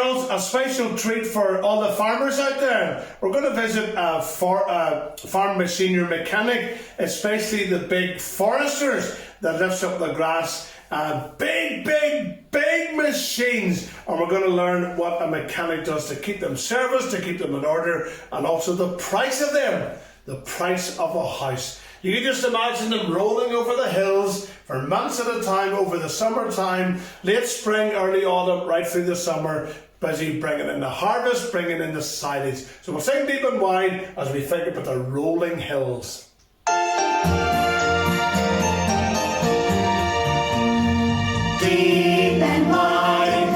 girls, a special treat for all the farmers out there. We're going to visit a farm machinery mechanic, especially the big foresters that lifts up the grass. Big machines, and we're going to learn what a mechanic does to keep them serviced, to keep them in order, and also the price of them, the price of a house. You can just imagine them rolling over the hills for months at a time over the summertime, late spring, early autumn, right through the summer, busy bringing in the harvest, bringing in the silage. So we'll sing deep and wide as we think about the rolling hills. Deep and wide,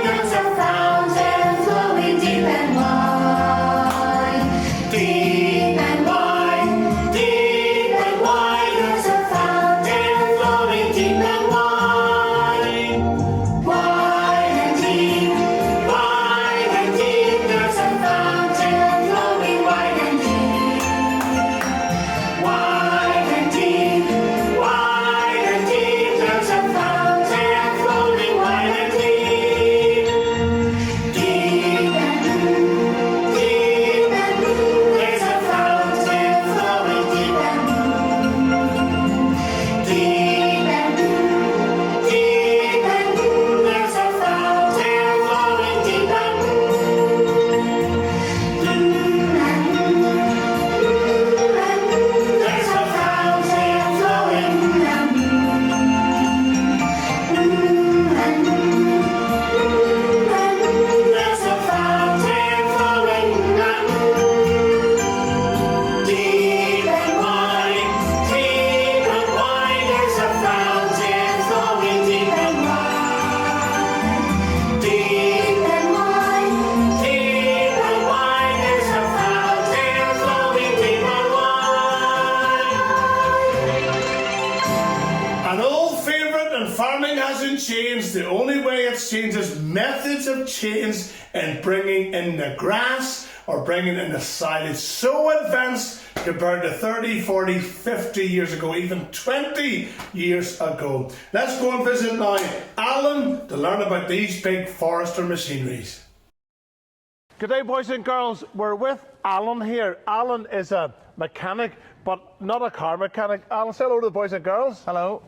there's a fountain flowing deep and wide. Deep and wide, there's a fountain flowing deep and wide. Wide and deep, there's a fountain flowing wide and deep. Wide and deep, there's a fountain flowing wide and deep. Deep and blue, there's a fountain flowing deep and blue. Deep and blue, there's a fountain flowing deep and blue. Blue and blue, there's a fountain flowing blue and there's a fountain flowing deep and wide, there's a fountain flowing deep and wide. Deep and wide, there's a fountain flowing deep and wide. An old favourite in farming hasn't changed. The only way it's changed is methods have changed in bringing in the grass or bringing in the silage. So advanced compared to 30, 40, 50 years ago, even 20 years ago. Let's go and visit now Alan to learn about these big forester machineries. Good day, boys and girls. We're with Alan here. Alan is a mechanic, but not a car mechanic. Alan, say hello to the boys and girls. Hello.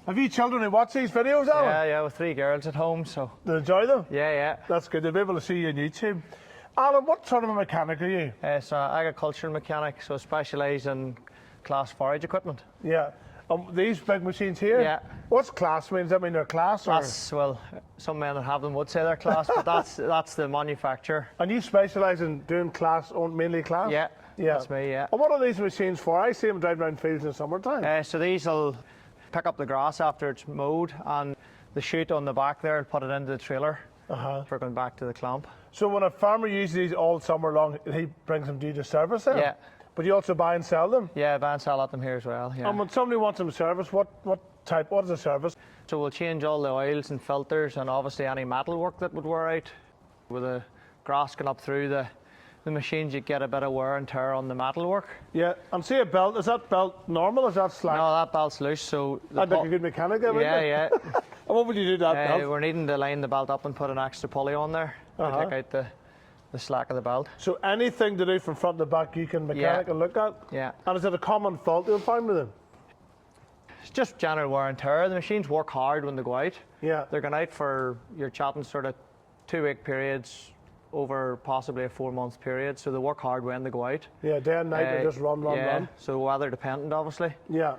Have you children who watch these videos, Alan? Yeah, with 3 girls at home, so. Do you enjoy them? Yeah. That's good. They'll be able to see you on YouTube. Alan, what sort of a mechanic are you? So agricultural mechanic, so specialise in class forage equipment. Yeah. These big machines here? Yeah. What's class mean? Does that mean they're class? Or? Well, some men that have them would say they're class, but that's the manufacturer. And you specialise in doing class, mainly class? Yeah, that's me, yeah. And what are these machines for? I see them driving around fields in the summertime. So these will pick up the grass after it's mowed, and the chute on the back there will put it into the trailer for going back to the clamp. So when a farmer uses these all summer long, he brings them to you to service them? Yeah. But you also buy and sell them? Yeah, buy and sell at them here as well, yeah. And when somebody wants them serviced, what is the service? So we'll change all the oils and filters, and obviously any metal work that would wear out. With the grass going up through the machines, you get a bit of wear and tear on the metal work. Yeah, and see a belt, is that belt normal or is that slack? No, that belt's loose, so... I'd like a good mechanic, wouldn't it? Yeah. And what would you do to that belt? We're needing to line the belt up and put an extra pulley on there to take out the slack of the belt. So anything to do from front to back you can mechanic and look at? Yeah. And is it a common fault you'll find with them? It's just general wear and tear. The machines work hard when they go out. Yeah. They're going out for, you're chatting sort of 2-week periods over possibly a 4-month period, so they work hard when they go out. Yeah, day and night they just run. So weather dependent, obviously. Yeah.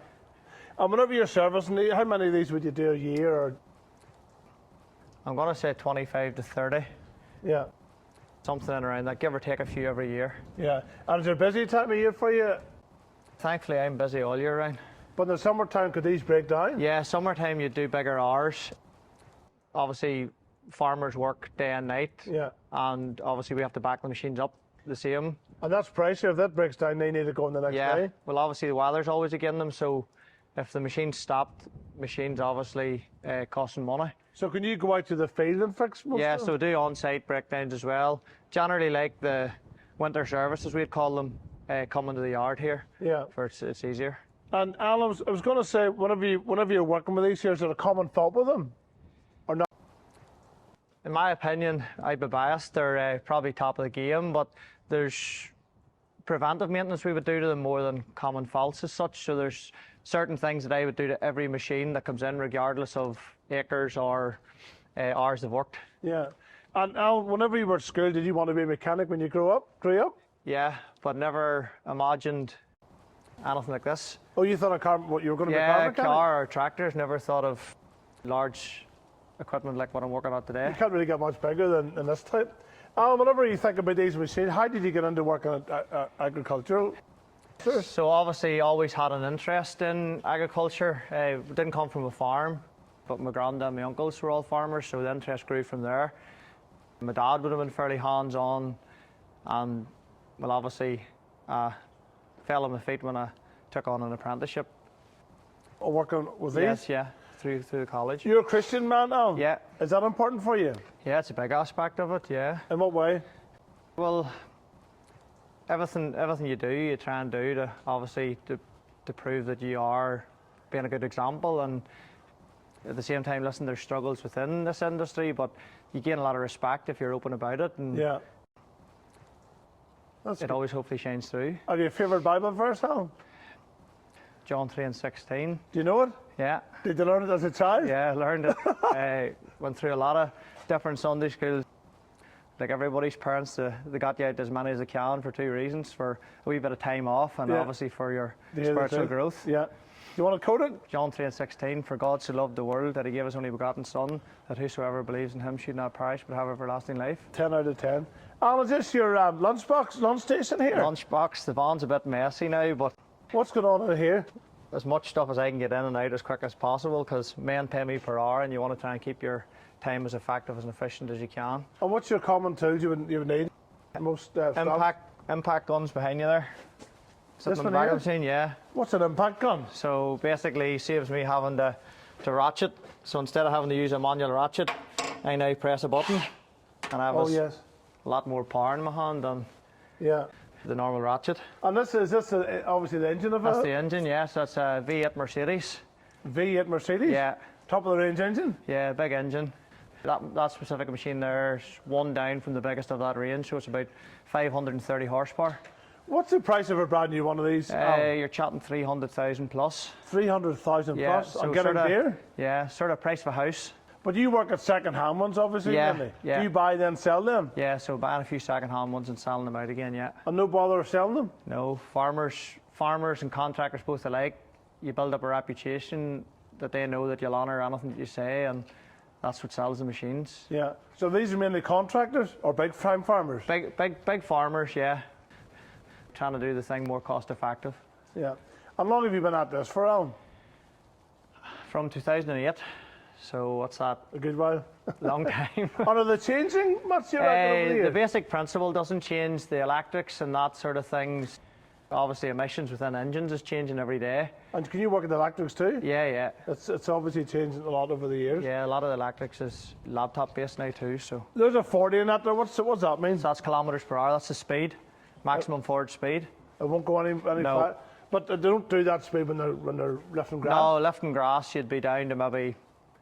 And whenever you're servicing, how many of these would you do a year? Or? I'm going to say 25 to 30. Yeah. Something in around that, give or take a few every year. Yeah. And is there a busy time of year for you? Thankfully, I'm busy all year round. But in the summertime, could these break down? Yeah, summertime you do bigger hours. Obviously, farmers work day and night. Yeah. And obviously we have to back the machines up the same. And that's pressure. If that breaks down, they need to go in the next day. Well, obviously the weather's always against them, so if the machine stopped, machines obviously costing money. So can you go out to the field and fix most Yeah, of them? so we do on-site breakdowns as well. Generally like the winter service, as we'd call them, coming to the yard here. Yeah. For it's easier. And Alan, I was going to say, whenever you're working with these here, is there a common fault with them? Or not? In my opinion, I'd be biased, they're probably top of the game, but there's preventive maintenance we would do to them more than common faults as such. So there's certain things that I would do to every machine that comes in, regardless of acres or hours they've worked. Yeah. And Al, whenever you were at school, did you want to be a mechanic when you grew up? Yeah, but never imagined anything like this. Oh, you thought what you were going to be a car Yeah, mechanic? car or tractors. Never thought of large equipment like what I'm working on today. You can't really get much bigger than this type. Al, whenever you think about these machines, how did you get into working at agricultural? So obviously always had an interest in agriculture. Didn't come from a farm, but my granddad and my uncles were all farmers, so the interest grew from there. My dad would have been fairly hands-on, and well, obviously fell on my feet when I took on an apprenticeship. Or working with these? Yes, yeah, through the college. You're a Christian man, Al? Yeah. Is that important for you? Yeah, it's a big aspect of it, yeah. In what way? Well, everything you do, you try and do to obviously to prove that you are being a good example, and at the same time, listen, there's struggles within this industry, but you gain a lot of respect if you're open about it, and Yeah. That's it good. always hopefully shines through. Have you a favourite Bible verse, Al? John 3:16. Do you know it? Yeah, Did you learn it as a child? yeah, I learned it. Went through a lot of different Sunday schools. Like everybody's parents, they got you out as many as they can for two reasons: for a wee bit of time off, and Yeah. obviously for your To hear the spiritual truth. growth. Yeah. You want to quote it? John 3:16, for God so loved the world that he gave his only begotten Son, that whosoever believes in him should not perish but have everlasting life. 10 out of 10. Al, is this your lunch station here? Lunchbox, the van's a bit messy now, but What's going on in here? as much stuff as I can get in and out as quick as possible, because men pay me per hour and you want to try and keep your time as effective and efficient as you can. And what's your common tools you would need? Most stuff? Impact guns behind you there. Sitting This in one the back here? of the machine, yeah. What's an impact gun? So basically saves me having to ratchet. So instead of having to use a manual ratchet, I now press a button and I have Oh, yes. a lot more power in my hand than Yeah. the normal ratchet. And this obviously the engine of That's a the engine, yes. That's a V8 Mercedes. V8 Mercedes? Yeah, Top of the range engine? yeah, big engine. That specific machine there's one down from the biggest of that range, so it's about 530 horsepower. What's the price of a brand new one of these? You're chatting 300,000 plus. 300,000 Yeah, plus. so I'm getting sorta- here. Yeah, sort of price of a house. But you work at second-hand ones, obviously, Yeah, mainly. yeah. Do you buy then sell them? Yeah, so buying a few second-hand ones and selling them out again, yeah. And no bother selling them? No, farmers and contractors both alike, you build up a reputation that they know that you'll honour anything that you say, and that's what sells the machines. Yeah. So these are mainly contractors or big-time farmers? Big farmers, yeah. Trying to do the thing more cost effective. Yeah. How long have you been at this for, Alan? From 2008, so what's that? A good while. Long time. And are they changing much, you reckon, over the The years? basic principle doesn't change. The electrics and that sort of things. Obviously, emissions within engines is changing every day. And can you work with electrics too? Yeah. It's obviously changing a lot over the years. Yeah, a lot of the electrics is laptop based now too. So There's a 40 in that there. What's that mean? that's kilometres per hour. That's the speed, maximum forward speed. It won't go any No. far. But they don't do that speed when they're lifting grass. No, lifting grass, you'd be down to maybe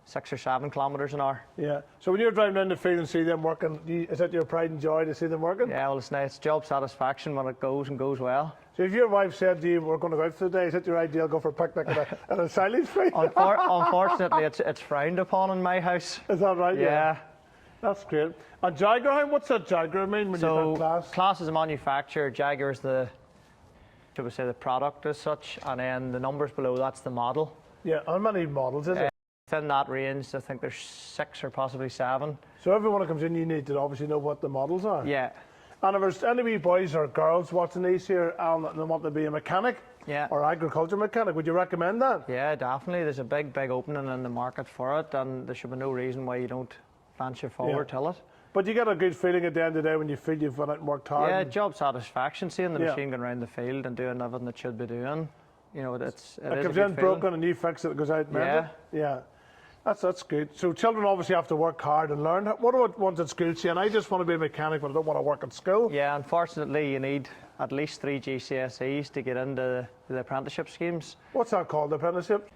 6 or 7 kilometres an hour. Yeah. So when you're driving down the field and see them working, is it your pride and joy to see them working? Yeah, well, it's nice. Job satisfaction when it goes and goes well. So if your wife said to you, "We're going to go out for the day," is it your ideal go for a picnic at a silage field? Unfortunately, it's frowned upon in my house. Is that right? Yeah. That's great. And Jaguar, what's that Jaguar mean when So you've got class? class is a manufacturer. Jaguar is the, should we say, the product as such, and then the numbers below that's the model. Yeah. How many models is it? Within that range, I think there's 6 or possibly 7. So everyone that comes in, you need to obviously know what the models are. Yeah. And if there's any wee boys or girls watching these here and they want to be a mechanic Yeah. or agriculture mechanic, would you recommend that? Yeah, definitely. There's a big opening in the market for it, and there should be no reason why you don't venture forward till it. But you get a good feeling at the end of the day when you feel you've went out and worked hard. Yeah, and- job satisfaction, seeing the Yeah. machine going around the field and doing everything it should be doing. You know, it It is a comes good in feeling. broken and you fix it, it goes out mended. Yeah. That's good. So children obviously have to work hard and learn. What do I want at school saying? I just want to be a mechanic, but I don't want to work at school. Yeah, unfortunately, you need at least 3 GCSEs to get into the apprenticeship schemes. What's that called, apprenticeship?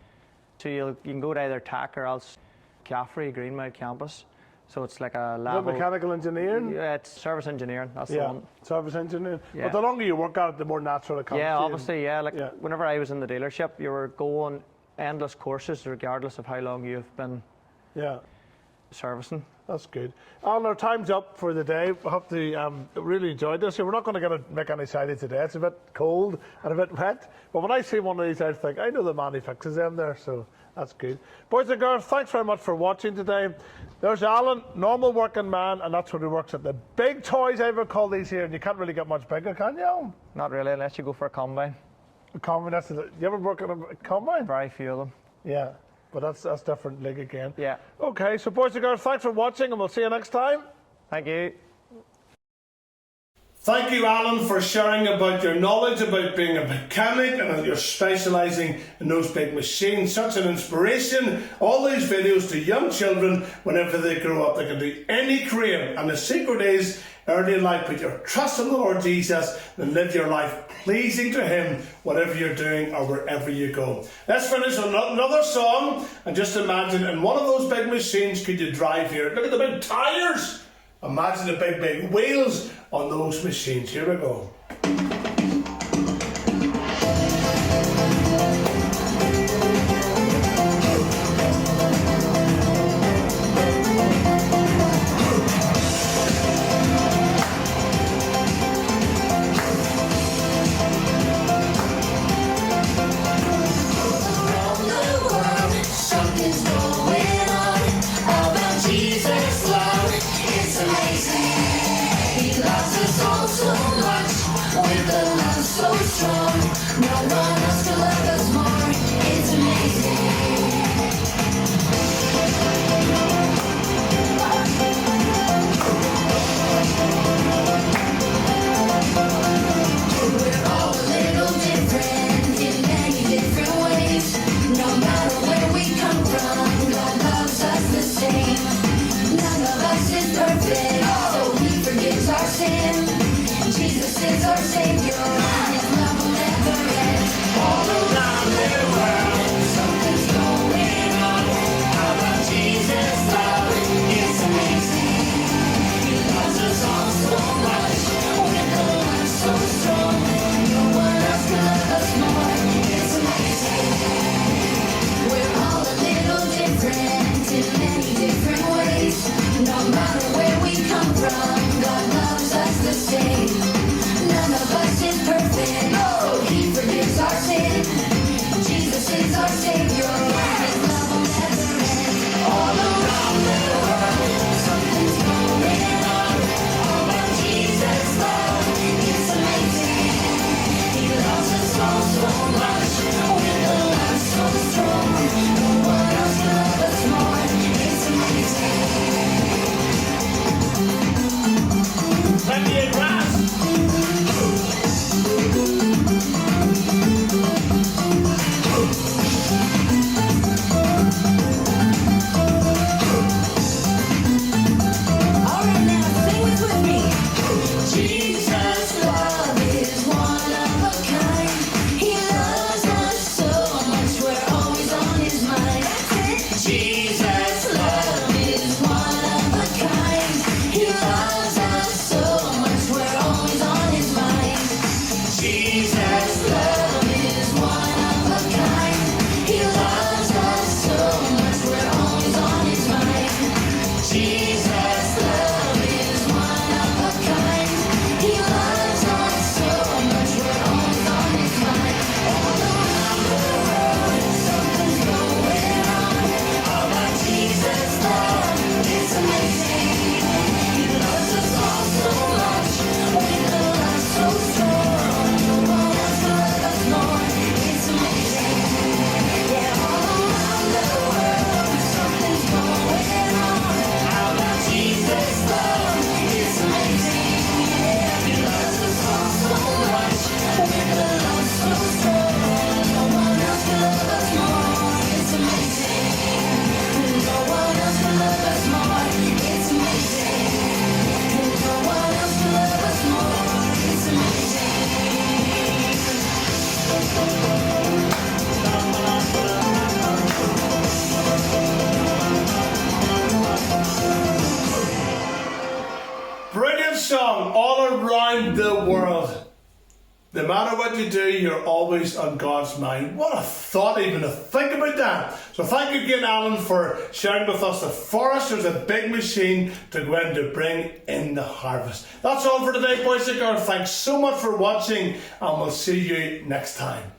So you can go to either TAC or else Caffrey, Greenmount campus. So it's like a Is it level. mechanical engineering? Yeah, it's service engineering. That's the Yeah, one. service engineering. Yeah. But the longer you work at it, the more natural it comes Yeah, to you. obviously, yeah. Like Yeah. whenever I was in the dealership, you were going endless courses, regardless of how long you've been Yeah, servicing. that's good. Alan, our time's up for the day. We have to really enjoyed this. We're not going to make any siding today. It's a bit cold and a bit wet. But when I see one of these, I think, I know the man who fixes them there, so that's good. Boys and girls, thanks very much for watching today. There's Alan, normal working man, and that's what he works at. The big toys, I ever call these here, and you can't really get much bigger, can you, Alan? Not really, unless you go for a combine. A combine, that's it. You ever work at a combine? Very few of them. Yeah, but that's different league again. Yeah. Okay, so boys and girls, thanks for watching, and we'll see you next time. Thank you. Thank you, Alan, for sharing about your knowledge about being a mechanic and you're specialising in those big machines. Such an inspiration. All these videos to young children whenever they grow up. They can do any career. And the secret is early in life, put your trust in the Lord Jesus and live your life pleasing to Him, whatever you're doing or wherever you go. Let's finish with another song. And just imagine in one of those big machines, could you drive here? Look at the big tyres. Imagine the big wheels on those machines. Here we go. Around the world, something's going on about Jesus' love. It's amazing. He loves us all so much with a love so strong. No one else can love us more. It's amazing. We're all a little different in many different ways. No matter where we come from, God loves us the same. None of us is perfect, so He forgives our sin. Jesus is our Savior, His love will never end. All around the world, something's going on about Jesus' love. It's amazing. He loves us all so much with a love so strong. No one else can love us more. It's amazing. We're all a little different in many different ways. No matter where we come from, God loves us the same. None of us is perfect, so He forgives our sin. Jesus is our Savior, His love will never end. All around the world, something's going on about Jesus' love. It's amazing. He loves us all so much with a love so strong. No one else can love us more. It's amazing. Plenty of grass. Brilliant song all around the world. No matter what you do, you're always on God's mind. What a thought even to think about that. So thank you again, Alan, for sharing with us the forester's a big machine to go in to bring in the harvest. That's all for today, boys and girls. Thanks so much for watching, and we'll see you next time.